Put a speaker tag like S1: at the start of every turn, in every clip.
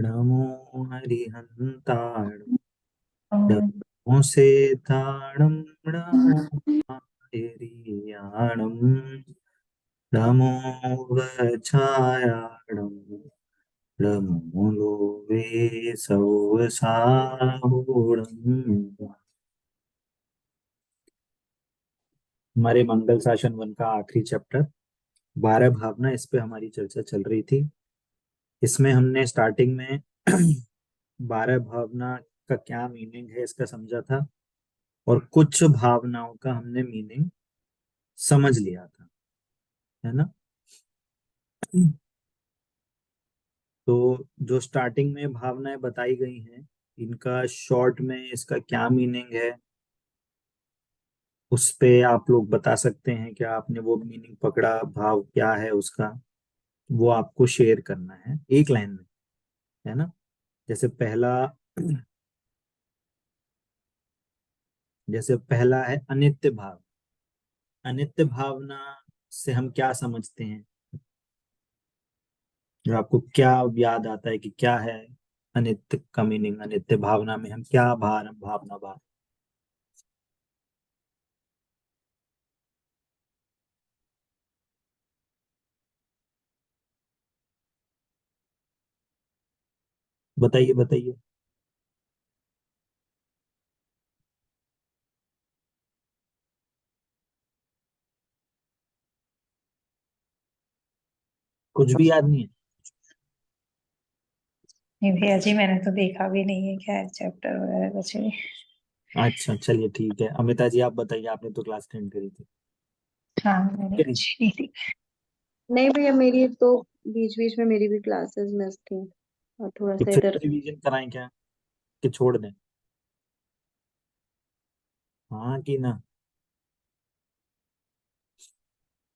S1: नमो हरिहन्ताण
S2: ओम।
S1: नमो सेताणं नमो हरियाणं नमो वचायाणं नमो लोके सौवसाहुणम्। हमारे मंगल शासन वन का आखिरी चैप्टर 12 भावना, इस पे हमारी चर्चा चल रही थी। इसमें हमने स्टार्टिंग में 12 भावना का क्या मीनिंग है इसका समझा था, और कुछ भावनाओं का हमने मीनिंग समझ लिया था, है ना। तो जो स्टार्टिंग में भावनाएं बताई गई हैं, इनका शॉर्ट में इसका क्या मीनिंग है, उस पे आप लोग बता सकते हैं क्या आपने वो मीनिंग पकड़ा, भाव क्या है उसका, वो आपको शेयर करना है एक लाइन में, है ना। जैसे पहला जैसे पहला है अनित्य भाव। अनित्य भावना से हम क्या समझते हैं, जो आपको क्या याद आता है कि क्या है अनित्य का मीनिंग, अनित्य भावना में हम क्या भावना बताइए बताइए। कुछ भी याद नहीं है?
S2: नहीं भैया जी, मैंने तो देखा भी नहीं है क्या चैप्टर वगैरह कुछ भी।
S1: अच्छा चलिए ठीक है, अमिता जी आप बताइए, आपने तो क्लास अटेंड करी थी।
S2: हाँ, मैंने
S1: ठीक है,
S2: कुछ नहीं देखा।
S3: नहीं भैया, मेरी तो बीच बीच में मेरी भी क्लासेस मिस थी और थोड़ा
S1: तो
S3: सा
S1: फिर
S3: इधर।
S1: रिवीजन कराएं क्या, कि छोड़ दें? हाँ कि ना।
S3: हाँ,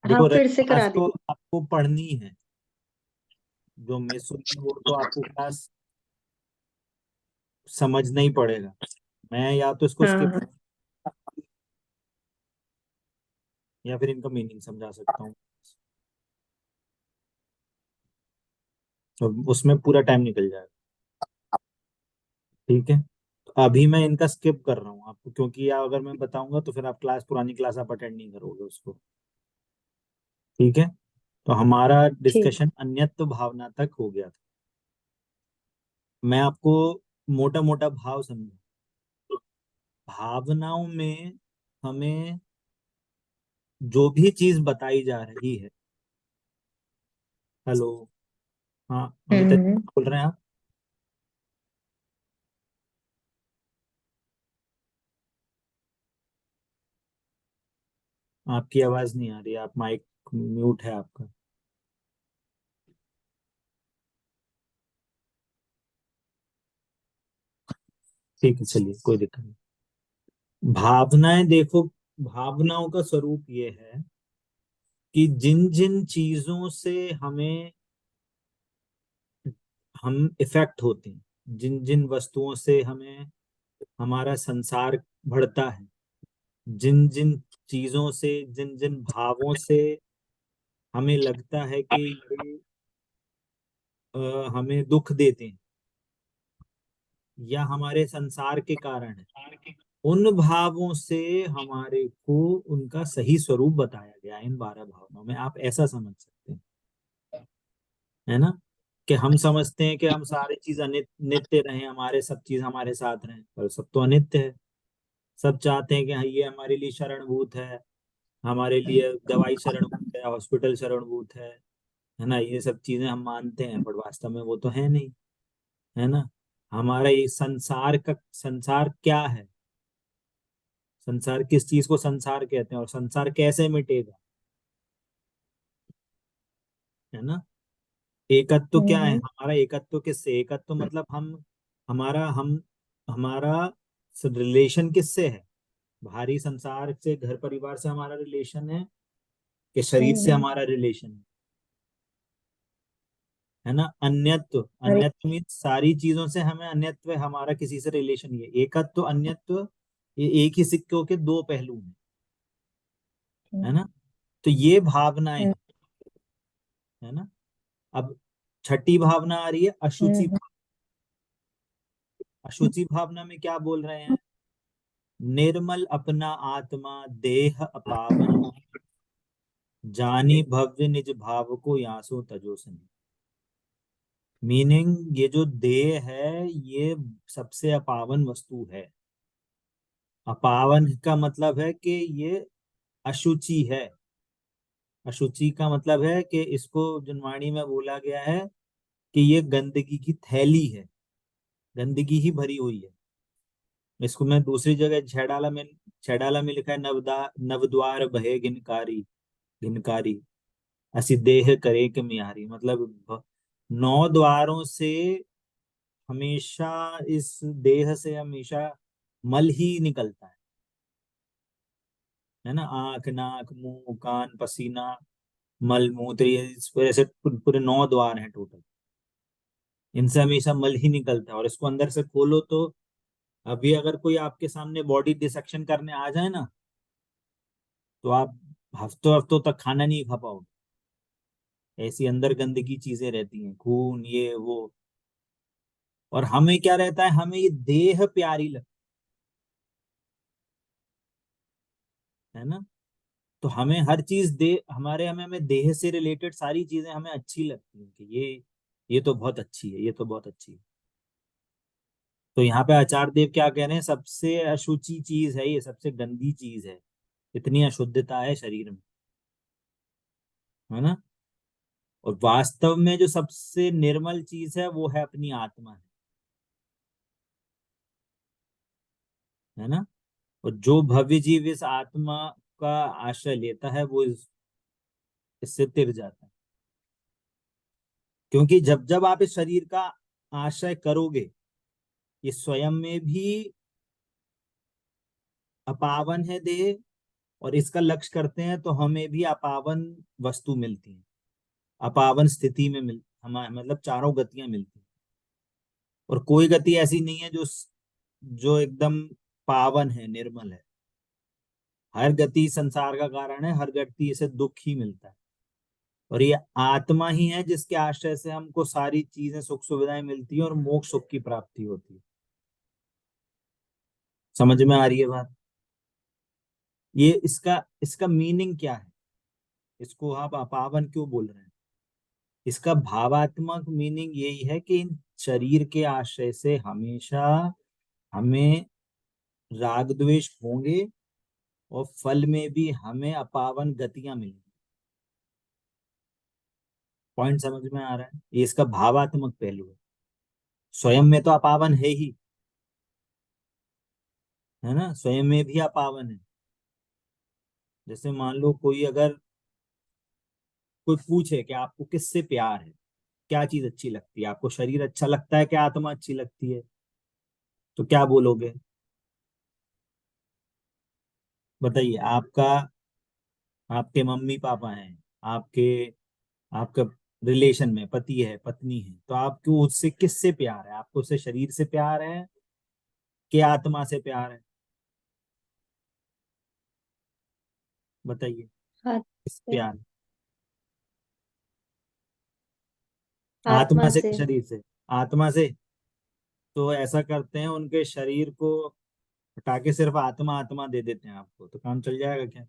S1: देखो
S3: फिर से
S1: क्लास
S3: करा
S1: तो
S3: दीजिए।
S1: आपको पढ़नी है, जो मिस हुई वो तो आपको क्लास समझना ही पड़ेगा। मैं या तो इसको
S3: हाँ
S1: स्किप
S3: हाँ।
S1: या फिर इनका मीनिंग समझा सकता हूँ, तो उसमें पूरा टाइम निकल जाएगा। ठीक है, तो अभी मैं इनका स्किप कर रहा हूँ आपको, क्योंकि अगर मैं बताऊंगा तो फिर आप क्लास, पुरानी क्लास आप अटेंड नहीं करोगे उसको। ठीक है, तो हमारा
S3: ठीक।
S1: डिस्कशन अन्यत्व भावना तक हो गया था। मैं आपको मोटा मोटा भाव समझा। भावनाओं में हमें जो भी चीज बताई जा रही है। हेलो, हाँ अमिता जी,
S2: हम्म।
S1: बोल रहे हैं आप? आपकी आवाज नहीं आ रही, आप माइक म्यूट है आपका। ठीक है चलिए, कोई दिक्कत नहीं। भावनाएं देखो, भावनाओं का स्वरूप ये है कि जिन जिन चीजों से हम इफेक्ट होते हैं, जिन जिन वस्तुओं से हमें हमारा संसार बढ़ता है, जिन जिन चीजों से, जिन जिन भावों से हमें लगता है कि ये हमें दुख देते हैं या हमारे संसार के कारण है, उन भावों से हमारे को उनका सही स्वरूप बताया गया है इन 12 भावनाओं में, आप ऐसा समझ सकते हैं, है ना। कि हम समझते हैं कि हम सारी चीज नित्य रहे, हमारे सब चीज हमारे साथ रहे, पर सब तो अनित्य है। सब चाहते हैं कि हाँ, ये हमारे लिए शरणभूत है, हमारे लिए दवाई शरणभूत है, हॉस्पिटल शरणभूत है ना, ये सब चीजें हम मानते हैं, पर वास्तव में वो तो है नहीं, है ना। हमारा ये संसार क्या है, संसार किस चीज को संसार कहते हैं, और संसार कैसे मिटेगा, है ना। एकत्व क्या है,
S2: हम्म।
S1: हमारा एकत्व किससे, एकत्व मतलब हम हमारा रिलेशन किससे है, बाहरी संसार से, घर परिवार से हमारा रिलेशन है, कि शरीर से
S2: हम्म।
S1: हमारा रिलेशन है ना। अन्यत्व,
S2: अरे।
S1: अन्यत्व मीन्स सारी चीजों से हमें अन्यत्व है, हमारा किसी से रिलेशन ही है। एकत्व अन्यत्व, ये एक ही सिक्के के दो पहलू हैं, है ना। तो ये भावनाएं है ना। अब छठी भावना आ रही है अशुचि
S2: हम्म।
S1: भाव। अशुचि भावना में क्या बोल रहे हैं? निर्मल अपना आत्मा देह अपावन, जानी भव्य निज भाव को यासो तजोसनी। मीनिंग ये जो देह है ये सबसे अपावन वस्तु है। अपावन का मतलब है कि ये अशुचि है। अशुचि का मतलब है कि इसको जुनवाणी में बोला गया है कि ये गंदगी की थैली है, गंदगी ही भरी हुई है। इसको मैं दूसरी जगह छैडाला में लिखा है, नवद्वार बहे घिनकारी, घिनकारी असी देह करे के मियारी। मतलब 9 द्वारों से हमेशा इस देह से हमेशा मल ही निकलता है ना। आंख, नाक, मुंह, कान, पसीना, मल मूत्र, ये इस वजह से पूरे 9 द्वार हैं टोटल। इनसे हमेशा मल ही निकलता है। और इसको अंदर से खोलो तो अभी अगर कोई आपके सामने बॉडी डिसेक्शन करने आ जाए ना, तो आप हफ्तों हफ्तों तक खाना नहीं खा पाओगे। ऐसी अंदर गंदगी चीजें रहती हैं, खून, ये वो। और हमें क्या रहता है, हमें ये देह प्यारी लगती है ना। तो हमें हर चीज दे हमारे हमें हमें देह से रिलेटेड सारी चीजें हमें अच्छी लगती हैं कि ये तो बहुत अच्छी है, ये तो बहुत अच्छी है। तो यहाँ पे आचार्य देव क्या कह रहे हैं, सबसे अशुचि चीज है ये, सबसे गंदी चीज है। इतनी अशुद्धता है शरीर में, है ना। और वास्तव में जो सबसे निर्मल चीज है वो है अपनी आत्मा, है ना। और जो भव्य जीव इस आत्मा का आश्रय लेता है वो इससे तिर जाता है। क्योंकि जब जब आप इस शरीर का आश्रय करोगे, ये स्वयं में भी अपावन है देह, और इसका लक्ष्य करते हैं तो हमें भी अपावन वस्तु मिलती है, अपावन स्थिति में हम मतलब चारों गतियां मिलती हैं। और कोई गति ऐसी नहीं है जो एकदम पावन है, निर्मल है। हर गति संसार का कारण है, हर गति से दुख ही मिलता है। और ये आत्मा ही है जिसके आश्रय से हमको सारी चीजें, सुख सुविधाएं मिलती है और मोक्ष सुख की प्राप्ति होती है। समझ में आ रही है बात? ये इसका इसका मीनिंग क्या है, इसको आप अपावन क्यों बोल रहे हैं? इसका भावात्मक मीनिंग यही है कि इन शरीर के आश्रय से हमेशा हमें राग द्वेष होंगे, और फल में भी हमें अपावन गतियां मिलेंगी। पॉइंट समझ में आ रहा है? ये इसका भावात्मक पहलू है। स्वयं में तो अपावन है ही, है ना, स्वयं में भी अपावन है। जैसे मान लो कोई पूछे कि आपको किससे प्यार है, क्या चीज अच्छी लगती है आपको, शरीर अच्छा लगता है क्या आत्मा अच्छी लगती है, तो क्या बोलोगे? बताइए। आपके मम्मी पापा हैं, आपके आपका रिलेशन में पति है, पत्नी है, तो आपको उससे किससे प्यार है? आपको उससे शरीर से प्यार है कि आत्मा से प्यार है? बताइए।
S3: हाथ
S1: किस
S3: से।
S1: प्यार है? आत्मा
S3: आत्मा
S1: से कि
S3: से।
S1: शरीर से? आत्मा से। तो ऐसा करते हैं, उनके शरीर को हटा के सिर्फ आत्मा आत्मा दे देते हैं आपको, तो काम चल जाएगा क्या?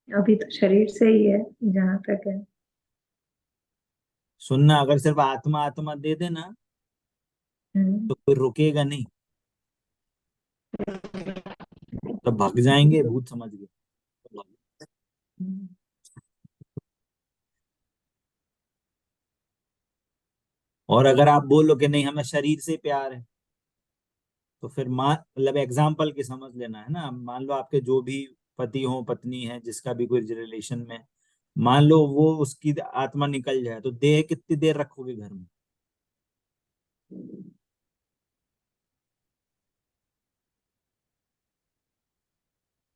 S2: अभी तो शरीर से ही है, जहां तक है।
S1: सुनना, अगर सिर्फ आत्मा आत्मा दे देना
S2: हम्म।
S1: तो कोई रुकेगा नहीं, तो भाग जाएंगे भूत समझ के।
S2: हम्म।
S1: और अगर आप बोलो कि नहीं हमें शरीर से प्यार है, तो फिर मान मतलब एग्जाम्पल की समझ लेना है ना। मान लो आपके जो भी पति हो, पत्नी है, जिसका भी कोई रिलेशन में, मान लो वो उसकी आत्मा निकल जाए, तो देह कितनी देर रखोगे घर में?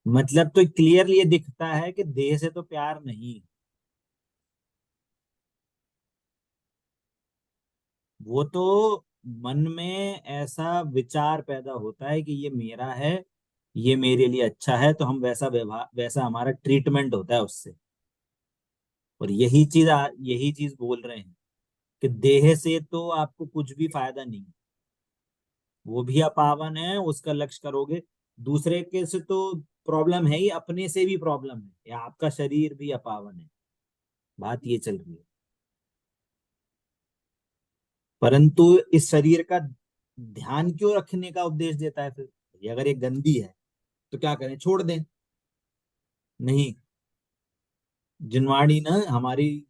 S1: मतलब तो क्लियरली ये दिखता है कि देह से तो प्यार नहीं। वो तो मन में ऐसा विचार पैदा होता है कि ये मेरा है, ये मेरे लिए अच्छा है, तो हम वैसा व्यवहार, वैसा हमारा ट्रीटमेंट होता है उससे। और यही चीज बोल रहे हैं कि देह से तो आपको कुछ भी फायदा नहीं। वो भी अपावन है, उसका लक्ष्य करोगे। दूसरे के से तो प्रॉब्लम है ही, अपने से भी प्रॉब्लम है, या आपका शरीर भी अपावन है। बात ये चल रही है। परंतु इस शरीर का ध्यान क्यों रखने का उपदेश देता है फिर? ये अगर ये गंदी है तो क्या करें, छोड़ दें? नहीं। जिनवाणी ना हमारी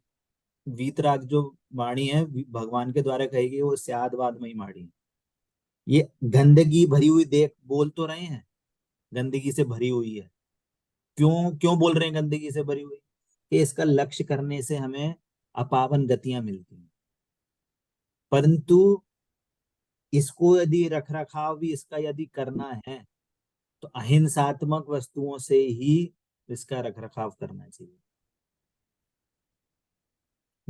S1: वीतराग जो वाणी है, भगवान के द्वारा कही गई, वो स्यादवाद में ही वाणी है। ये गंदगी भरी हुई देख बोल तो रहे हैं, गंदगी से भरी हुई है। क्यों क्यों बोल रहे हैं गंदगी से भरी हुई? कि इसका लक्ष्य करने से हमें अपावन गतियां मिलती हैं। परंतु इसको यदि रख रखाव भी इसका यदि करना है तो अहिंसात्मक वस्तुओं से ही इसका रख रखाव करना चाहिए।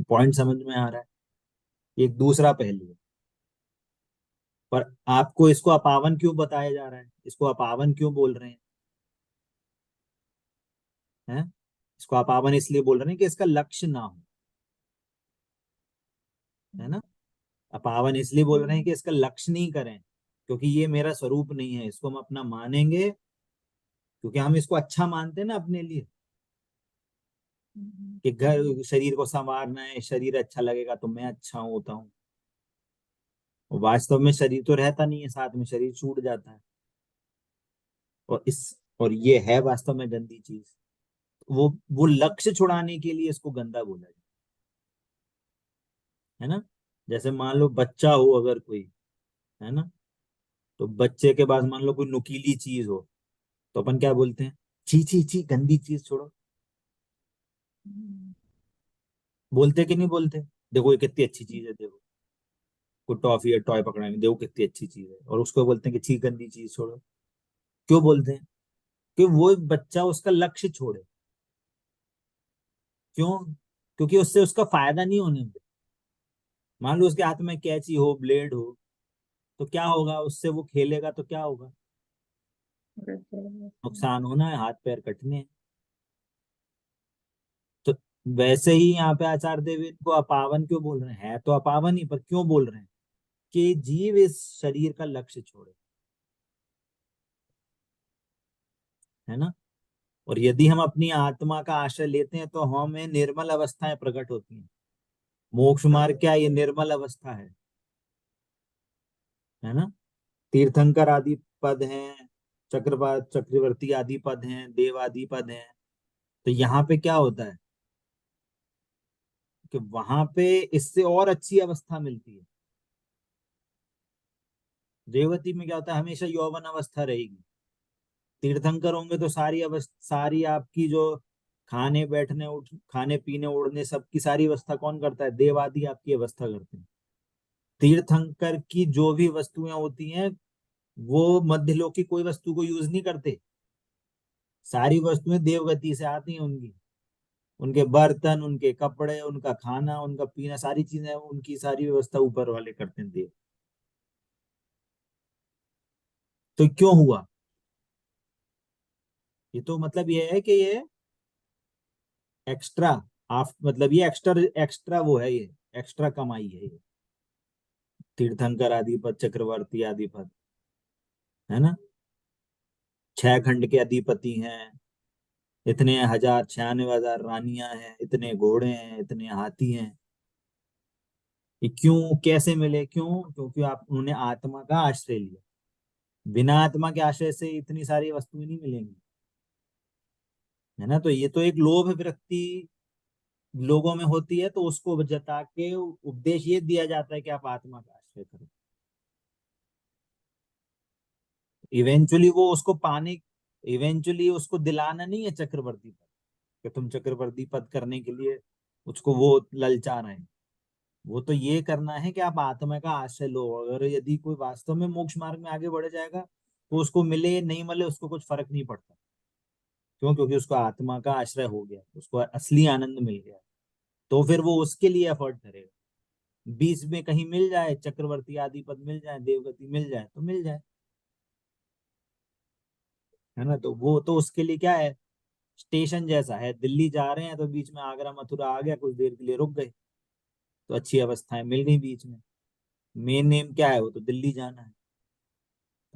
S1: पॉइंट समझ में आ रहा है? एक दूसरा पहलू है। पर आपको इसको अपावन क्यों बताया जा रहा है, इसको अपावन क्यों बोल रहे हैं? इसको अपावन इसलिए बोल रहे हैं कि इसका लक्ष्य ना हो, है ना। अपावन इसलिए बोल रहे हैं कि इसका लक्ष्य नहीं करें, क्योंकि ये मेरा स्वरूप नहीं है, इसको हम अपना मानेंगे क्योंकि हम इसको अच्छा मानते हैं ना अपने लिए, कि घर शरीर को संवारना है, शरीर अच्छा लगेगा तो मैं अच्छा होता हूँ। और वास्तव में शरीर तो रहता नहीं है साथ में, शरीर छूट जाता है। और ये है वास्तव में गंदी चीज। वो लक्ष्य छुड़ाने के लिए इसको गंदा बोला जाए, है ना। जैसे मान लो बच्चा हो अगर कोई, है ना, तो बच्चे के पास मान लो कोई नुकीली चीज हो, तो अपन क्या बोलते हैं? ची ची ची, गंदी चीज छोड़ो। बोलते कि नहीं बोलते? देखो ये कितनी अच्छी चीज है, देखो कोई टॉफी या टॉय पकड़ाएंगे, देखो कितनी अच्छी चीज है, और उसको बोलते हैं कि छी गंदी चीज छोड़ो। क्यों बोलते हैं? कि वो बच्चा उसका लक्ष्य छोड़े। क्यों? क्योंकि उससे उसका फायदा नहीं होने दे। मान लो उसके हाथ में कैंची हो, ब्लेड हो, तो क्या होगा उससे? वो खेलेगा तो क्या होगा? नुकसान होना है, हाथ पैर कटने हैं। तो वैसे ही यहाँ पे आचार्य देव इनको अपावन क्यों बोल रहे हैं? है तो अपावन ही, पर क्यों बोल रहे हैं? कि जीव इस शरीर का लक्ष्य छोड़े, है ना। और यदि हम अपनी आत्मा का आश्रय लेते हैं तो हमें निर्मल अवस्थाएं प्रकट होती हैं। मोक्ष मार्ग क्या, ये निर्मल अवस्था है ना। तीर्थंकर आदि पद हैं, चक्रवर्ती आदि पद हैं, देव आदि पद हैं। तो यहाँ पे क्या होता है कि वहां पे इससे और अच्छी अवस्था मिलती है। रेवती में क्या होता है, हमेशा यौवन अवस्था रहेगी। तीर्थंकर होंगे तो सारी अवस्था, सारी आपकी जो खाने बैठने खाने पीने ओढ़ने सबकी सारी व्यवस्था कौन करता है? देव आदि आपकी व्यवस्था करते हैं। तीर्थंकर की जो भी वस्तुएं होती हैं, वो मध्यलोक की कोई वस्तु को यूज नहीं करते। सारी वस्तुएं देवगति से आती हैं उनकी। उनके बर्तन, उनके कपड़े, उनका खाना, उनका पीना, सारी चीजें, उनकी सारी व्यवस्था ऊपर वाले करते हैं, देव। तो क्यों हुआ? ये तो मतलब ये है कि ये एक्स्ट्रा, आप मतलब ये एक्स्ट्रा, एक्स्ट्रा वो है, ये एक्स्ट्रा कमाई है ये। तीर्थंकर आदिपद, चक्रवर्ती आदिपद, है ना, 6 खंड के अधिपति हैं, इतने 1096 हजार रानियां हैं, इतने घोड़े हैं, इतने हाथी हैं। ये क्यों, कैसे मिले? क्यों? क्योंकि आप उन्होंने आत्मा का आश्रय लिया। बिना आत्मा के आश्रय से इतनी सारी वस्तुएं नहीं मिलेंगी, है ना। तो ये तो एक लोभ वृत्ति लोगों में होती है, तो उसको जता के उपदेश ये दिया जाता है कि आप आत्मा का आश्रय करो। इवेंचुअली वो उसको पाने, इवेंचुअली उसको दिलाना नहीं है चक्रवर्ती पद, कि तुम चक्रवर्ती पद करने के लिए उसको वो ललचा रहे हैं। वो तो ये करना है कि आप आत्मा का आश्रय लो। अगर यदि कोई वास्तव में मोक्ष मार्ग में आगे बढ़ जाएगा तो उसको मिले नहीं मिले उसको कुछ फर्क नहीं पड़ता। क्यों? क्योंकि उसको आत्मा का आश्रय हो गया, उसको असली आनंद मिल गया। तो फिर वो उसके लिए एफर्ट करेगा। बीच में कहीं मिल जाए, चक्रवर्ती आदि पद मिल जाए, देवगति मिल जाए तो मिल जाए, है ना। तो वो तो उसके लिए क्या है, स्टेशन जैसा है। दिल्ली जा रहे हैं तो बीच में आगरा मथुरा आ गया, कुछ देर के लिए रुक गए, तो अच्छी अवस्थाएं मिल गई बीच में। मेन नेम क्या है, वो तो दिल्ली जाना है।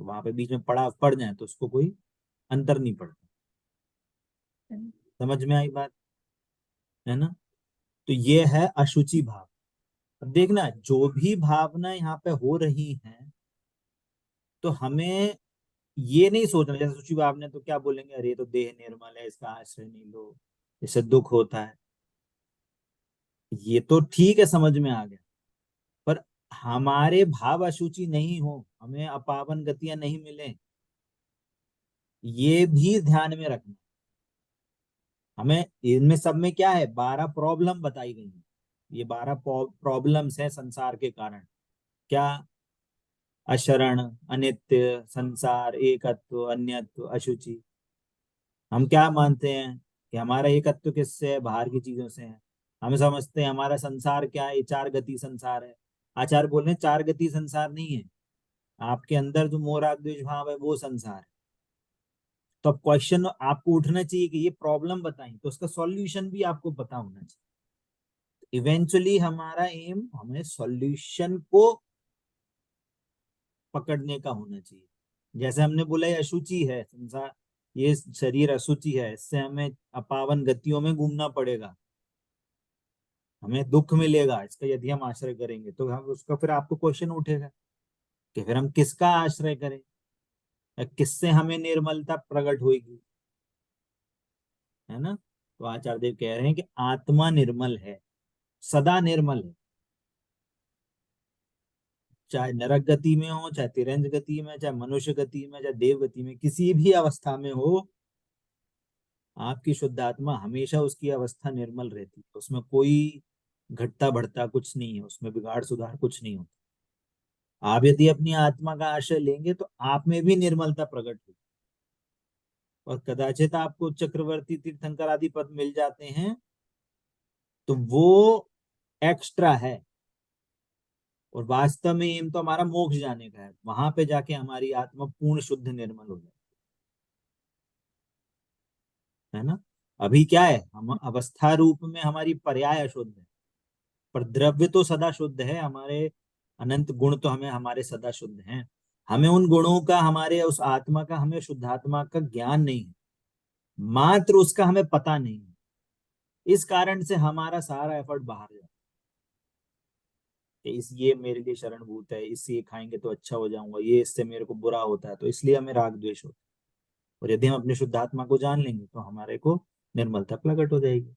S1: तो वहां पे बीच में पड़ जाए तो उसको कोई अंतर नहीं पड़ता। समझ में आई बात, है ना? तो ये है अशुचि भाव। अब देखना, जो भी भावना यहाँ पे हो रही है, तो हमें ये नहीं सोचना, जैसे अशुचि भाव ने तो क्या बोलेंगे, अरे ये तो देह निर्मल है, इसका आश्रय नहीं लो, इससे दुख होता है। ये तो ठीक है, समझ में आ गया। पर हमारे भाव अशुचि नहीं हो, हमें अपावन गतियां नहीं मिले, ये भी ध्यान में रखना। हमें इनमें सब में क्या है, 12 प्रॉब्लम बताई गई है। ये 12 प्रॉब्लम्स हैं संसार के कारण। क्या? अशरण, अनित्य, संसार, एकत्व, अन्यत्व, अशुचि। हम क्या मानते हैं कि हमारा एकत्व किससे है, बाहर की चीजों से है। हम समझते हैं हमारा संसार क्या है, ये 4 गति संसार है। आचार्य बोल रहे हैं 4 गति संसार नहीं है, आपके अंदर जो मोह राग द्वेष भाव है वो संसार है। तो अब क्वेश्चन आपको उठना चाहिए कि ये प्रॉब्लम बताई, तो उसका सॉल्यूशन भी आपको पता होना चाहिए। इवेंचुअली हमारा एम, हमें सॉल्यूशन को पकड़ने का होना चाहिए। जैसे हमने बोला ये अशुचि है संसार, ये शरीर अशुचि है, इससे हमें अपावन गतियों में घूमना पड़ेगा, हमें दुख मिलेगा इसका यदि हम आश्रय करेंगे। तो हम उसका फिर आपको क्वेश्चन उठेगा कि फिर हम किसका आश्रय करें, या किससे हमें निर्मलता प्रकट होगी, है ना? तो आचार्य देव कह रहे हैं कि आत्मा निर्मल है, सदा निर्मल है। चाहे नरक गति में हो, चाहे तिरंज गति में, चाहे मनुष्य गति में, चाहे देव गति में, किसी भी अवस्था में हो, आपकी शुद्ध आत्मा हमेशा उसकी अवस्था निर्मल रहती है। उसमें कोई घटता बढ़ता कुछ नहीं है, उसमें बिगाड़ सुधार कुछ नहीं होता। आप यदि अपनी आत्मा का आश्रय लेंगे तो आप में भी निर्मलता प्रकट होगी, और कदाचित आपको चक्रवर्ती तीर्थंकर आदि पद मिल जाते हैं, तो वो एक्स्ट्रा है। और वास्तव में एम तो हमारा मोक्ष जाने का है, वहां पे जाके हमारी आत्मा पूर्ण शुद्ध निर्मल हो जाए, है ना? अभी क्या है, हम अवस्था रूप में हमारी पर्याय अशुद्ध है, पर द्रव्य तो सदा शुद्ध है। हमारे अनंत गुण तो हमें हमारे सदा शुद्ध हैं। हमें उन गुणों का, हमारे उस आत्मा का, हमें शुद्धात्मा का ज्ञान नहीं है, मात्र उसका हमें पता नहीं है। इस कारण से हमारा सारा एफर्ट बाहर जाता है कि इस ये मेरे लिए शरणभूत है, इससे ये खाएंगे तो अच्छा हो जाऊंगा, ये इससे मेरे को बुरा होता है, तो इसलिए हमें राग द्वेष होता है। और यदि हम अपने शुद्धात्मा को जान लेंगे तो हमारे को निर्मलता प्रकट हो जाएगी,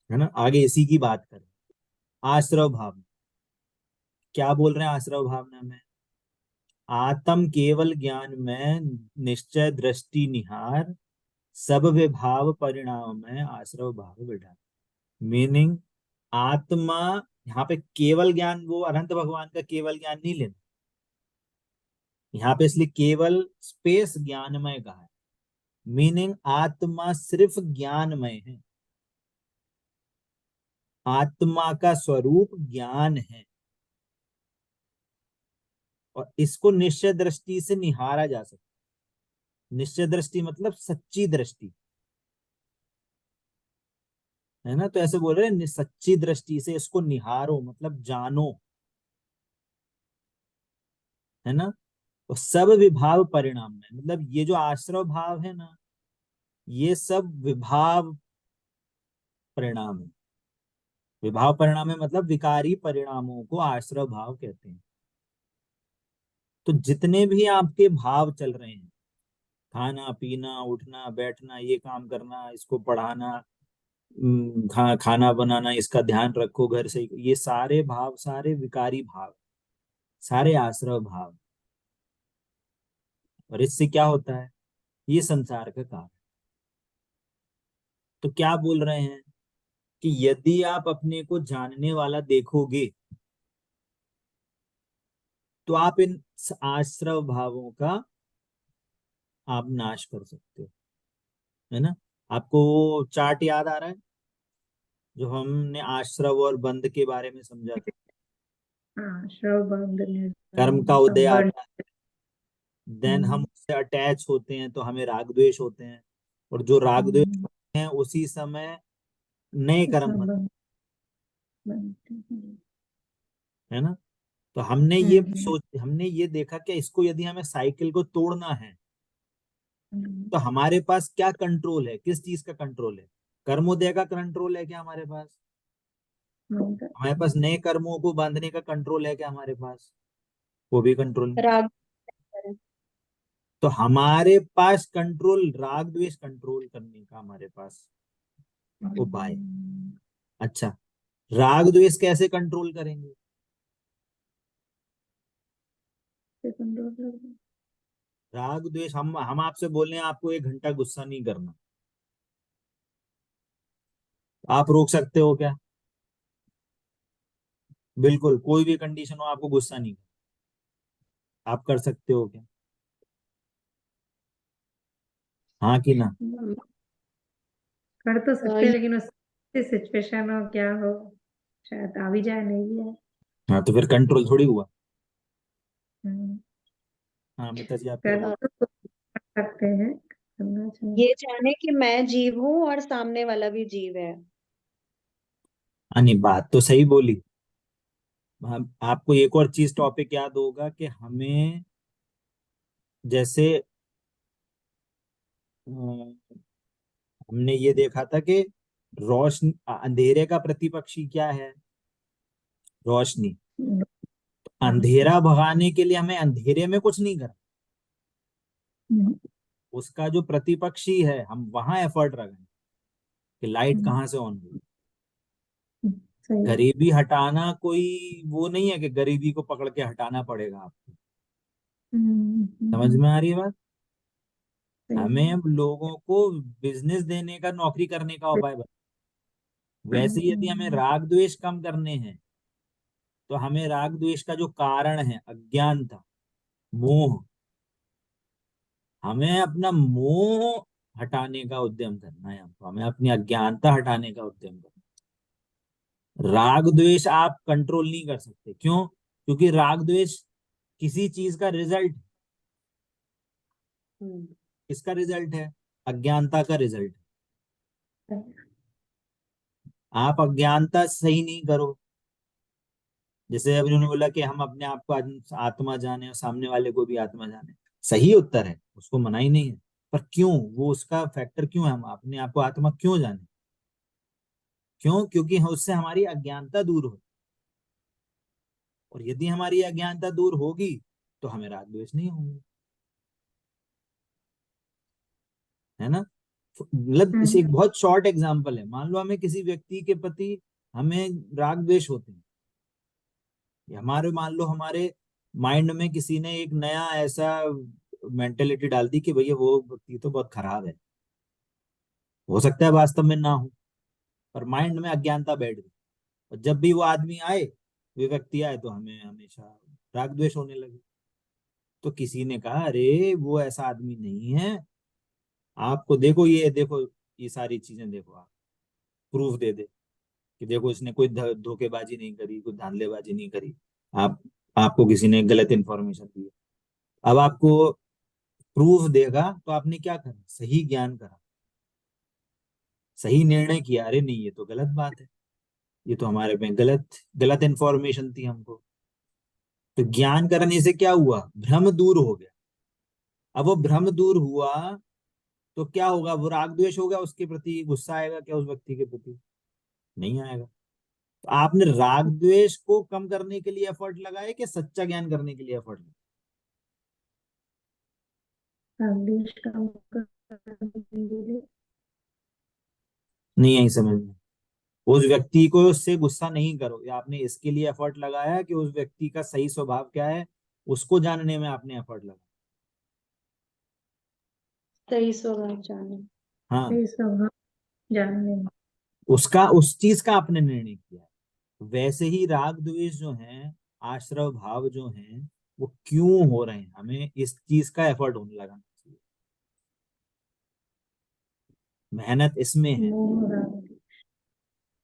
S1: है ना? आगे इसी की बात करें। आश्रव भाव, क्या बोल रहे हैं आश्रव भावना में? आत्म केवल ज्ञान में निश्चय दृष्टि निहार, सब विभाव परिणाम में आश्रव भाव बिठा। मीनिंग, आत्मा, यहाँ पे केवल ज्ञान वो अनंत भगवान का केवल ज्ञान नहीं लेना, यहाँ पे इसलिए केवल स्पेस ज्ञानमय कहा है। मीनिंग, आत्मा सिर्फ ज्ञानमय है, आत्मा का स्वरूप ज्ञान है, और इसको निश्चय दृष्टि से निहारा जा सकता है। निश्चय दृष्टि मतलब सच्ची दृष्टि, है ना? तो ऐसे बोल रहे हैं सच्ची दृष्टि से इसको निहारो, मतलब जानो, है ना? तो सब विभाव परिणाम में, मतलब ये जो आश्रव भाव है ना, ये सब विभाव परिणाम है। विभाव परिणाम है मतलब विकारी परिणामों को आश्रव भाव कहते हैं। तो जितने भी आपके भाव चल रहे हैं, खाना पीना, उठना बैठना, ये काम करना, इसको पढ़ाना, खाना बनाना, इसका ध्यान रखो घर से, ये सारे भाव, सारे विकारी भाव, सारे आश्रव भाव। और इससे क्या होता है, ये संसार का काम। तो क्या बोल रहे हैं कि यदि आप अपने को जानने वाला देखोगे, तो आप इन आश्रव भावों का आप नाश कर सकते हो, है ना? आपको वो चार्ट याद आ रहा है जो हमने आश्रव और बंध के बारे में समझा था?
S2: हाँ, श्रव बंध
S1: कर्म का
S2: निर्धारण
S1: उदय
S2: संबंध।
S1: आता है, देन हम उससे अटैच होते हैं तो हमें राग द्वेष होते हैं, और जो राग द्वेष होते हैं उसी समय नए कर्म बनते
S2: संबंध बनते हैं।
S1: हैं, है ना? तो हमने ये देखा कि इसको यदि हमें साइकिल को तोड़ना है तो हमारे पास क्या कंट्रोल है, किस चीज का कंट्रोल है? कर्मोदय का कंट्रोल है क्या हमारे पास? हमारे पास नए कर्मों को बांधने का कंट्रोल है क्या हमारे पास? वो भी कंट्रोल नहीं।
S3: राग।
S1: तो हमारे पास कंट्रोल, राग द्वेष कंट्रोल करने का हमारे पास उपाय है। अच्छा, राग द्वेष कैसे कंट्रोल करेंगे? राग द्वेष, हम आपसे बोल रहे हैं आपको 1 घंटा गुस्सा नहीं करना, आप रोक सकते हो क्या? बिल्कुल, कोई भी कंडीशन हो आपको गुस्सा नहीं करना, आप कर सकते हो क्या? हाँ कि ना?
S2: कर तो
S3: अ,
S2: सकते हैं, लेकिन उस सिचुएशन हो क्या हो, शायद आ भी जाए, नहीं भी आए।
S1: हाँ, तो फिर कंट्रोल थोड़ी हुआ।
S2: हम्म,
S1: हाँ मिता जी, आप क्या
S2: कर
S1: बोल?
S3: अ,
S2: तो सकते हैं, करना चाहिए।
S3: ये जाने कि मैं जीव हूँ और सामने वाला भी जीव है।
S1: हाँ नहीं, बात तो सही बोली। हम आपको एक और चीज टॉपिक याद होगा कि हमें जैसे हमने ये देखा था कि रोशनी, अंधेरे का प्रतिपक्षी क्या है? रोशनी। अंधेरा भगाने के लिए हमें अंधेरे में कुछ नहीं करना, उसका जो प्रतिपक्षी है हम वहां एफर्ट रखें कि लाइट कहाँ से ऑन हुई।
S2: सही है।
S1: गरीबी हटाना कोई वो नहीं है कि गरीबी को पकड़ के हटाना पड़ेगा आपको। समझ में आ रही है बात?
S2: सही
S1: हमें
S2: है।
S1: अब लोगों को बिजनेस देने का, नौकरी करने का उपाय बता। वैसे ही यदि हमें राग द्वेष कम करने हैं तो हमें राग द्वेष का जो कारण है अज्ञानता, मोह, हमें अपना मोह हटाने का उद्यम करना है। हमको, हमें अपनी अज्ञानता हटाने का उद्यम करना है। राग द्वेष आप कंट्रोल नहीं कर सकते, क्यों? क्योंकि राग द्वेष किसी चीज का रिजल्ट,
S3: हम्म।
S1: किसका रिजल्ट है? अज्ञानता का रिजल्ट। आप अज्ञानता सही नहीं करो, जैसे अभी उन्होंने बोला कि हम अपने आप को आत्मा जाने और सामने वाले को भी आत्मा जाने, सही उत्तर है, उसको मना ही नहीं है। पर क्यों, वो उसका फैक्टर क्यों है? हम अपने आप को आत्मा क्यों जाने? क्यों? क्योंकि उससे हमारी अज्ञानता दूर हो, और यदि हमारी अज्ञानता दूर होगी तो हमें राग द्वेष नहीं होंगे, है ना? मतलब इसे एक बहुत शॉर्ट एग्जांपल है, मान लो हमें किसी व्यक्ति के प्रति हमें राग द्वेष होते हैं, या हमारे मान लो हमारे माइंड में किसी ने एक नया ऐसा मेंटेलिटी डाल दी कि भैया वो व्यक्ति तो बहुत खराब है, हो सकता है वास्तव में ना हो, पर माइंड में अज्ञानता बैठ गई, और जब भी वो आदमी आए, वो व्यक्ति आए, तो हमें हमेशा राग द्वेष होने लगे। तो किसी ने कहा अरे वो ऐसा आदमी नहीं है, आपको देखो, ये देखो, ये सारी चीजें देखो, आप प्रूफ दे दे कि देखो इसने कोई धोखेबाजी नहीं करी, कोई धांधलेबाजी नहीं करी, आप आपको किसी ने गलत इंफॉर्मेशन दी। अब आपको प्रूफ देगा तो आपने क्या करा? सही ज्ञान करा, सही निर्णय किया, अरे नहीं ये तो गलत बात है, ये तो हमारे में गलत गलत इंफॉर्मेशन थी हमको। तो ज्ञान करने से क्या हुआ? भ्रम दूर हो गया। अब वो भ्रम दूर हुआ तो क्या होगा? वो राग द्वेष होगा उसके प्रति, गुस्सा आएगा क्या उस व्यक्ति के प्रति? नहीं आएगा। तो आपने राग द्वेष को कम करने के लिए एफर्ट लगाए कि सच्चा ज्ञान करने के लिए एफर्ट लगाए?
S2: संदेश काम करने के लिए।
S1: नहीं आई समझ में? उस व्यक्ति को उससे गुस्सा नहीं करो, या आपने इसके लिए एफर्ट लगाया कि उस व्यक्ति का सही स्वभाव क्या है, उसको जानने में आपने एफर्ट लगाया।
S3: सही स्वभाव जाने।
S1: हाँ,
S2: सही स्वभाव जानने में।
S1: उसका, उस चीज का आपने निर्णय किया है। वैसे ही राग द्वेष जो है, आश्रव भाव जो है, वो क्यों हो रहे हैं, हमें इस चीज का एफर्ट होने लगाना चाहिए। मेहनत इसमें है।
S2: मोह राग,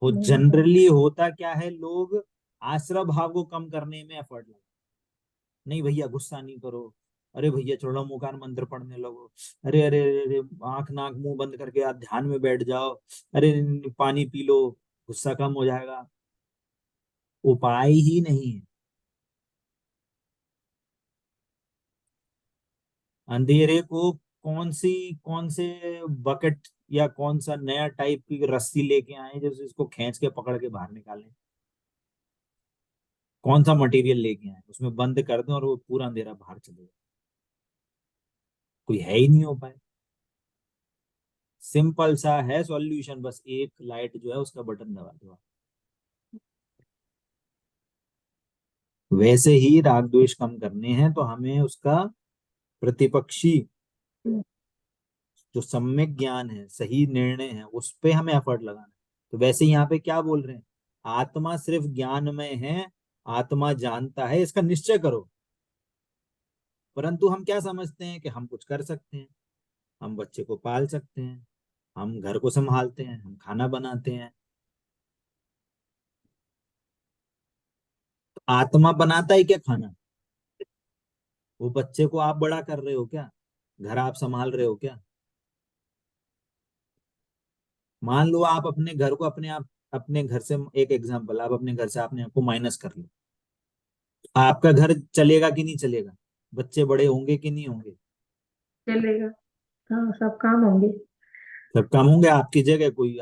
S1: वो
S2: मोह राग।
S1: जनरली होता क्या है, लोग आश्रव भाव को कम करने में एफर्ट लगाते, नहीं भैया गुस्सा नहीं करो, अरे भैया चलो मुखार मंत्र पढ़ने लगो, अरे अरे अरे अरे, आंख नाक मुंह बंद करके आप ध्यान में बैठ जाओ, अरे पानी पी लो, गुस्सा कम हो जाएगा। उपाय ही नहीं है। अंधेरे को कौन से बकेट या कौन सा नया टाइप की रस्सी लेके आए जो इसको खींच के पकड़ के बाहर निकालें? कौन सा मटेरियल लेके आए उसमें बंद कर दें और वो पूरा अंधेरा बाहर चले जाए? कोई है ही नहीं हो पाए। सिंपल सा है सॉल्यूशन, बस एक लाइट जो है उसका बटन दबा दो। वैसे ही राग द्वेष कम करने हैं तो हमें उसका प्रतिपक्षी जो सम्यक ज्ञान है, सही निर्णय है, उस पे हमें एफर्ट लगाना है। तो वैसे ही यहाँ पे क्या बोल रहे हैं? आत्मा सिर्फ ज्ञान में है, आत्मा जानता है, इसका निश्चय करो। परंतु हम क्या समझते हैं कि हम कुछ कर सकते हैं, हम बच्चे को पाल सकते हैं, हम घर को संभालते हैं, हम खाना बनाते हैं। तो आत्मा बनाता है क्या खाना? वो बच्चे को आप बड़ा कर रहे हो क्या? घर आप संभाल रहे हो क्या? मान लो आप अपने घर को अपने घर से, एक एग्जांपल, आप अपने घर से अपने आप को माइनस कर लो, आपका घर चलेगा कि नहीं चलेगा? बच्चे बड़े होंगे कि नहीं होंगे?
S2: चलेगा। हाँ, सब काम होंगे।
S1: सब काम होंगे। आपकी जगह कोई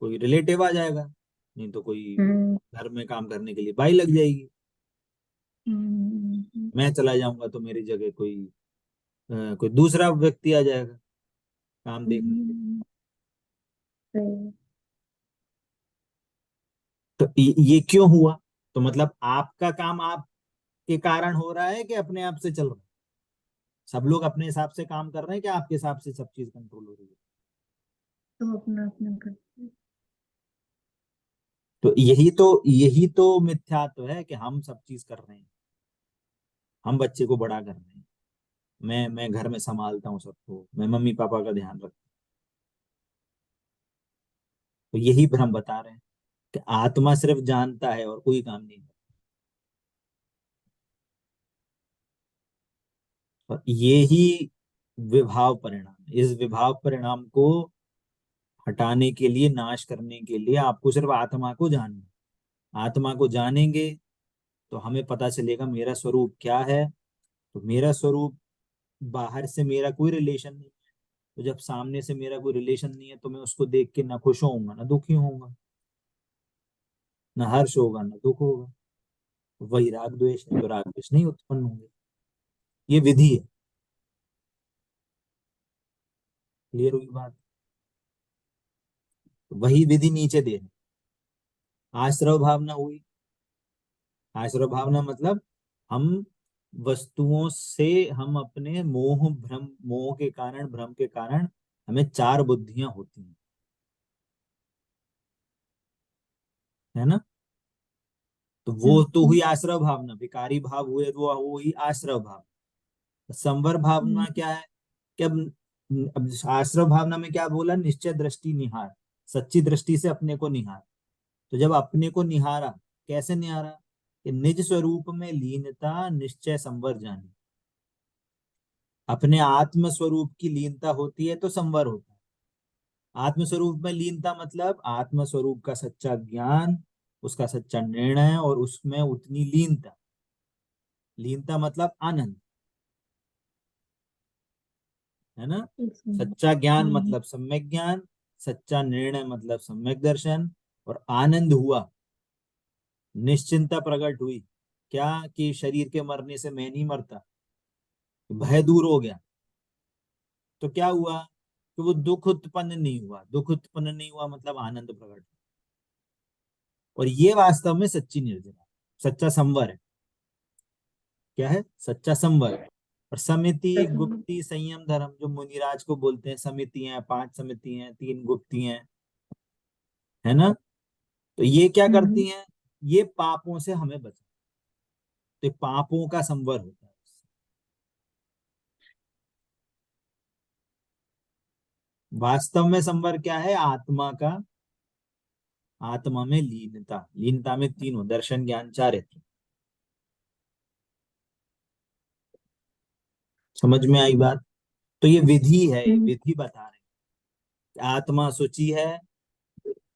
S1: कोई रिलेटिव आ जाएगा, नहीं तो कोई
S2: हम्म।
S1: घर में काम करने के लिए बाई लग जाएगी।
S2: हम्म।
S1: मैं चला जाऊंगा तो मेरी जगह कोई दूसरा व्यक्ति आ जाएगा काम देखने के लिए।
S2: हम्म, सही।
S1: तो ये क्यों हुआ? तो मतलब आपका काम आपके कारण हो रहा है कि अपने आप से चल रहा है? सब लोग अपने हिसाब से काम कर रहे हैं कि आपके हिसाब से सब चीज कंट्रोल हो रही है?
S2: तो अपना अपना करते हैं।
S1: तो यही तो मिथ्यात्व है कि हम सब चीज कर रहे हैं, हम बच्चे को बड़ा कर रहे हैं, मैं घर में संभालता हूँ सबको, मैं मम्मी पापा का ध्यान रखता हूँ। तो यही भ्रम बता रहे हैं कि आत्मा सिर्फ जानता है और कोई काम नहीं करता। और ये ही विभाव परिणाम है। इस विभाव परिणाम को हटाने के लिए, नाश करने के लिए आपको सिर्फ आत्मा को जानना है। आत्मा को जानेंगे तो हमें पता चलेगा मेरा स्वरूप क्या है। तो मेरा स्वरूप, बाहर से मेरा कोई रिलेशन नहीं। तो जब सामने से मेरा कोई रिलेशन नहीं है तो मैं उसको देख के ना खुश होऊंगा ना दुखी होऊंगा, ना हर्ष होगा ना दुख होगा। वही राग द्वेष है, तो राग द्वेष नहीं उत्पन्न होंगे। ये विधि है। क्लियर हुई बात? तो वही विधि नीचे दे रहे। आश्रव भावना हुई। आश्रव भावना मतलब हम वस्तुओं से, हम अपने मोह के कारण, भ्रम के कारण हमें चार बुद्धियां होती हैं, है ना? तो वो तो
S2: हम्म।
S1: हुई आश्रव भावना। विकारी भाव हुए तो वो हुई आश्रव भावना। संवर भावना
S2: हम्म।
S1: क्या है? कि अब आश्रव भावना में क्या बोला? निश्चय दृष्टि निहार, सच्ची दृष्टि से अपने को निहार। तो जब अपने को निहारा, कैसे निहारा? कि निज स्वरूप में लीनता निश्चय संवर जानी। अपने आत्म स्वरूप की लीनता होती है तो संवर होता है। आत्म स्वरूप में लीनता मतलब आत्म स्वरूप का सच्चा ज्ञान, उसका सच्चा निर्णय और उसमें उतनी लीनता। लीनता मतलब आनंद, है ना? सच्चा ज्ञान
S2: हम्म।
S1: मतलब सम्यक ज्ञान, सच्चा निर्णय मतलब सम्यक दर्शन, और आनंद हुआ, निश्चिंता प्रकट हुई। क्या? कि शरीर के मरने से मैं नहीं मरता, भय दूर हो गया। तो क्या हुआ? कि वो दुख उत्पन्न नहीं हुआ। दुख उत्पन्न नहीं हुआ मतलब आनंद प्रकट। और ये वास्तव में सच्ची निर्जरा, सच्चा संवर है। क्या है? सच्चा संवर। और समिति, गुप्ति, संयम, धर्म, जो मुनिराज को बोलते हैं समिति हैं, 5 समिति हैं, 3 गुप्ति हैं, है ना? तो ये क्या
S2: हम्म।
S1: करती हैं? ये पापों से हमें बचा, तो पापों का संवर होता है। वास्तव में संवर क्या है? आत्मा का, आत्मा में लीनता। लीनता में तीनों दर्शन ज्ञान चारित्र। समझ में आई बात? तो ये विधि है, ये
S2: हम्म।
S1: विधि बता रहे हैं। आत्मा शुचि है,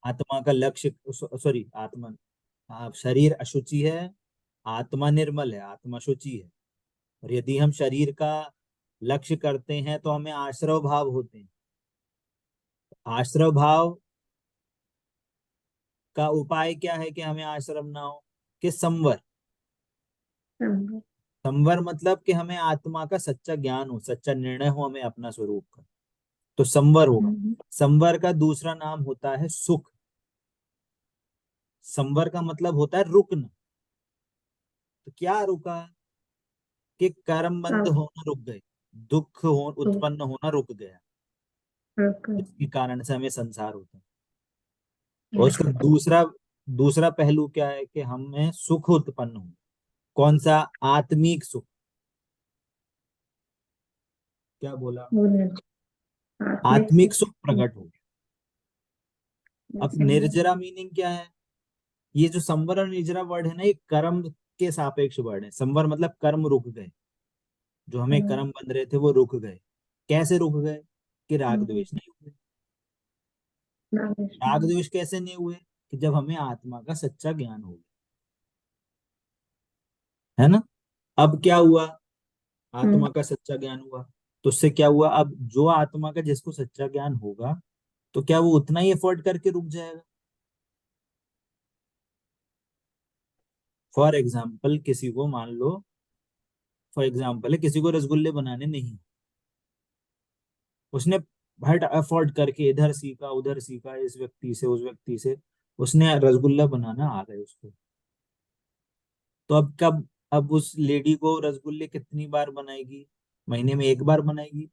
S1: आत्मा का लक्ष्य, सॉरी, आत्मा, आप शरीर अशुचि है, आत्मा निर्मल है, आत्मा शुचि है। और यदि हम शरीर का लक्ष्य करते हैं तो हमें आश्रव भाव होते हैं। आश्रव भाव का उपाय क्या है कि हमें आश्रम ना हो? कि संवर।
S2: संभव।
S1: संवर मतलब कि हमें आत्मा का सच्चा ज्ञान हो, सच्चा निर्णय हो हमें अपना स्वरूप का, तो संवर होगा।
S2: हम्म,
S1: संवर का दूसरा नाम होता है सुख। संवर का मतलब होता है रुकना। तो क्या रुका? कि कर्म बंद
S2: अब
S1: होना रुक गए, दुख हो
S2: तो
S1: उत्पन्न होना रुक गया,
S2: रुको।
S1: जिसके कारण से हमें संसार होता है। और
S2: यस।
S1: उसका दूसरा दूसरा पहलू क्या है कि हमें सुख उत्पन्न हो। कौन सा? आत्मिक सुख। क्या बोला?
S2: वो आत्मिक
S1: आत्मिक
S2: सुख।
S1: सुख प्रकट हो। अब
S2: संभव।
S1: निर्जरा मीनिंग क्या है? ये जो संवर और निर्जरा वर्ड है ना, ये कर्म के सापेक्ष वर्ड है। संवर मतलब कर्म रुक गए, जो हमें कर्म बन रहे थे वो रुक गए। कैसे रुक गए? कि राग द्वेष नहीं हुए। राग द्वेष कैसे नहीं हुए? कि जब हमें आत्मा का सच्चा ज्ञान हो गया, है ना। अब क्या हुआ? आत्मा का सच्चा ज्ञान हुआ, तो उससे क्या हुआ? अब जो आत्मा का जिसको सच्चा ज्ञान होगा, तो क्या वो उतना ही एफर्ट करके रुक जाएगा? फॉर एग्जाम्पल किसी को मान लो, फॉर एग्जाम्पल है किसी को रसगुल्ले बनाने नहीं, उसने हट एफर्ट करके इधर सीखा उधर सीखा, इस व्यक्ति से उस व्यक्ति से, उसने रसगुल्ला बनाना आ गए उसको। तो अब कब, अब उस लेडी को रसगुल्ले कितनी बार बनाएगी? महीने में एक बार बनाएगी?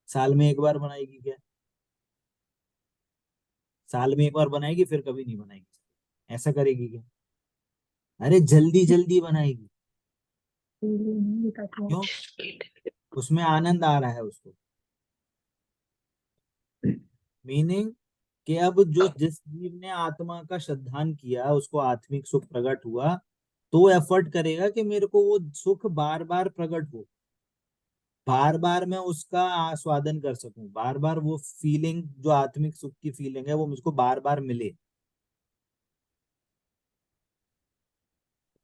S1: साल में एक बार बनाएगी क्या? साल में एक बार बनाएगी, फिर कभी नहीं बनाएगी। ऐसा करेगी क्या? अरे जल्दी जल्दी बनाएगी। क्यों? उसमें आनंद आ रहा है उसको। मीनिंग कि अब जो जिस जीव ने आत्मा का श्रद्धान किया, उसको आत्मिक सुख प्रकट हुआ, तो एफर्ट करेगा कि मेरे को वो सुख बार बार प्रकट हो, बार बार मैं उसका आस्वादन कर सकूं, बार बार वो फीलिंग, जो आत्मिक सुख की फीलिंग है, वो मुझको बार बार मिले।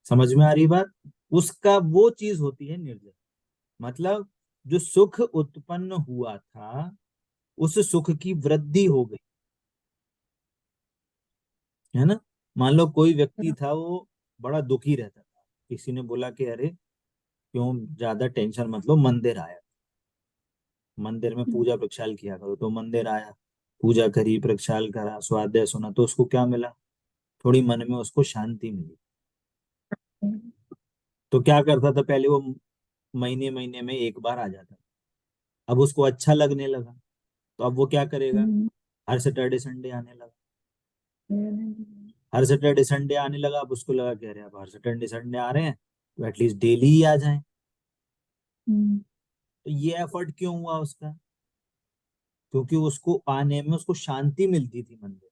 S1: समझ में आ रही बात? उसका वो चीज होती है निर्जर। मतलब जो सुख उत्पन्न हुआ था, उस सुख की वृद्धि हो गई, है ना। मान लो कोई व्यक्ति था, वो बड़ा दुखी रहता था, किसी ने बोला कि अरे क्यों ज्यादा टेंशन मत लो, मंदिर आया, मंदिर में पूजा प्रक्षाल किया करो। तो मंदिर आया, पूजा करी, प्रक्षाल करा, स्वाध्याय सुना, तो उसको क्या मिला? थोड़ी मन में उसको शांति मिली। तो क्या करता था पहले वो? महीने महीने में एक बार आ जाता। अब उसको अच्छा लगने लगा, तो अब वो क्या करेगा? हर सैटरडे संडे आने लगा। हर सैटरडे संडे आने लगा, अब उसको लगा कह रहे अब हर सैटरडे संडे आ रहे हैं, तो एटलीस्ट डेली ही आ जाएं। तो ये एफर्ट क्यों हुआ उसका? क्योंकि उसको आने में उसको शांति मिलती थी मंदिर।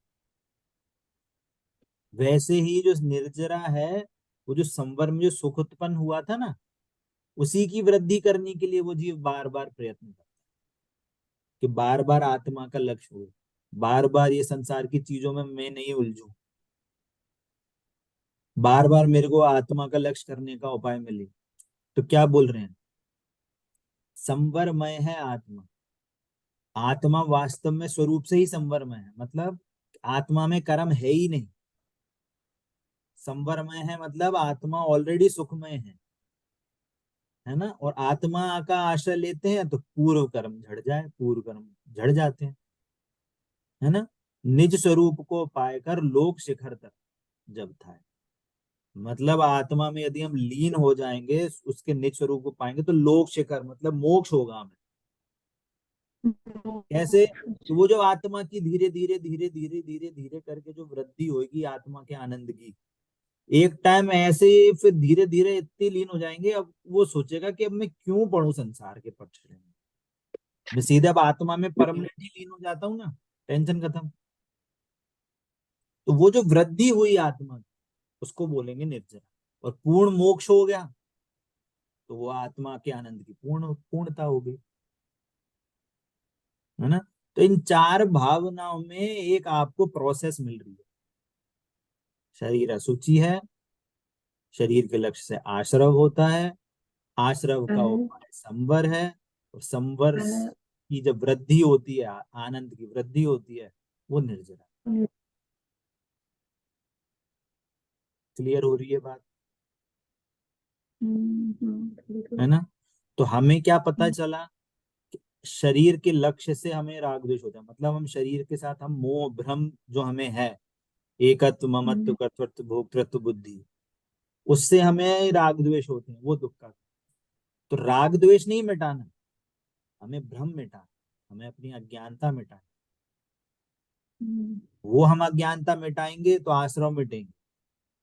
S1: वैसे ही जो निर्जरा है, वो जो संवर में जो सुख उत्पन्न हुआ था ना, उसी की वृद्धि करने के लिए वो जीव बार बार प्रयत्न करता है कि बार बार आत्मा का लक्ष्य हो, बार बार ये संसार की चीजों में मैं नहीं उलझूं, बार बार मेरे को आत्मा का लक्ष्य करने का उपाय मिले। तो क्या बोल रहे हैं? संवरमय है आत्मा। आत्मा वास्तव में स्वरूप से ही संवरमय है, मतलब आत्मा में कर्म है ही नहीं। संवरमय है मतलब आत्मा ऑलरेडी सुखमय है ना। और आत्मा का आश्रय लेते हैं तो पूर्व कर्म झड़ जाए, पूर्व कर्म झड़ जाते हैं, है ना। निज स्वरूप को पाकर लोक शिखर तक जब था, मतलब आत्मा में यदि हम लीन हो जाएंगे, उसके निज स्वरूप को पाएंगे, तो लोक शिखर मतलब मोक्ष होगा हमें। कैसे? तो वो जो आत्मा की धीरे धीरे धीरे धीरे धीरे धीरे करके जो वृद्धि होगी आत्मा के आनंद की, एक टाइम ऐसे फिर धीरे धीरे इतनी लीन हो जाएंगे, अब वो सोचेगा कि अब मैं क्यों पढ़ूं संसार के पक्ष में, मैं सीधे अब आत्मा में परमानेंटली लीन हो जाता हूँ ना, टेंशन खत्म। तो वो जो वृद्धि हुई आत्मा की, उसको बोलेंगे निर्जरा। और पूर्ण मोक्ष हो गया, तो वो आत्मा के आनंद की पूर्णता हो गई, है ना। तो इन चार भावनाओं में एक आपको प्रोसेस मिल रही है। शरीर अशुचि है, शरीर के लक्ष्य से आश्रव होता है, आश्रव का उपाय संवर है, और संवर की जब वृद्धि होती है, आनंद की वृद्धि होती है, वो निर्जरा। क्लियर हो रही है बात? है ना? तो हमें क्या पता चला? शरीर के लक्ष्य से हमें राग द्वेष होता है, मतलब हम शरीर के साथ हम मोह भ्रम जो हमें है, एकत्व ममत्व कर्तृत्व भोक्तृत्व बुद्धि, उससे हमें राग द्वेष होते हैं, वो दुख का। तो राग द्वेष नहीं मिटाना, हमें भ्रम मिटाना, हमें अपनी अज्ञानता मिटाना। वो हम अज्ञानता मिटाएंगे तो आश्रव मिटेंगे।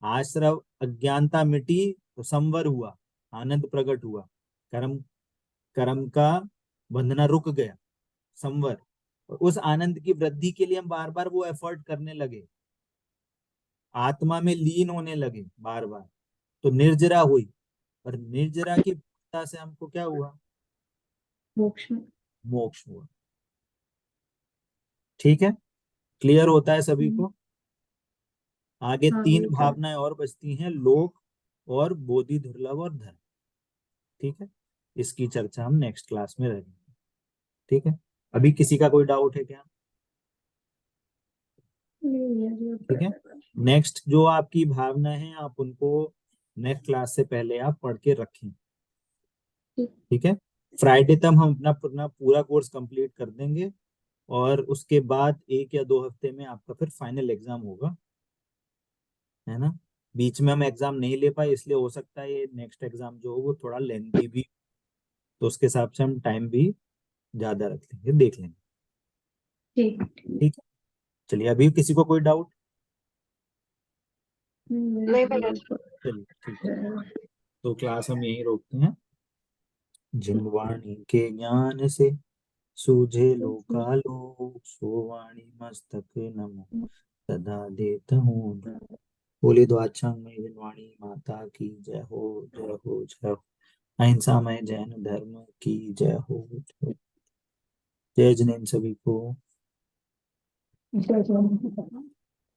S1: आश्रव अज्ञानता मिटी तो संवर हुआ, आनंद प्रकट हुआ, कर्म कर्म का बंधना रुक गया, संवर। और उस आनंद की वृद्धि के लिए हम बार बार वो एफर्ट करने लगे, आत्मा में लीन होने लगे बार बार, तो निर्जरा हुई। और निर्जरा की पूर्णता से हमको क्या हुआ?
S2: मोक्ष।
S1: मोक्ष हुआ। ठीक है? क्लियर होता है सभी को? आगे
S2: हाँ
S1: तीन
S2: ये तो
S1: भावनाएं और बचती हैं, लोक और बोधि दुर्लभ और धर्म। ठीक है? इसकी चर्चा हम नेक्स्ट क्लास में रहेंगे। ठीक है? अभी किसी का कोई डाउट है क्या?
S2: नहीं यार, ये
S1: ठीक है? नेक्स्ट जो आपकी भावना है, आप उनको नेक्स्ट क्लास से पहले आप पढ़ के रखें। ठीक है? फ्राइडे तक हम अपना पूरा कोर्स कंप्लीट कर देंगे, और उसके बाद 1 या 2 हफ्ते में आपका फिर फाइनल एग्जाम होगा। है ना? बीच में हम एग्जाम नहीं ले पाए, इसलिए हो सकता है ये नेक्स्ट एग्जाम जो हो वो थोड़ा लेंथी भी, तो उसके हिसाब से हम टाइम भी ज्यादा रख लेंगे, देख लेंगे।
S2: ठीक।
S1: ठीक है? चलिए, अभी किसी को कोई डाउट?
S3: नहीं मिला।
S1: चलिए ठीक है, तो क्लास हम यहीं रोकते हैं। जिन वाणी के ज्ञान से सूझे लोकालोक, सो वाणी मस्तक नमो सदा देता हूँ। बोले तो अच्छा में जिन वाणी माता की जय हो, जय हो, जय हो। अहिंसा में जैन धर्म की जय हो, जय जिनेन्द्र सभी को।
S2: ठीक।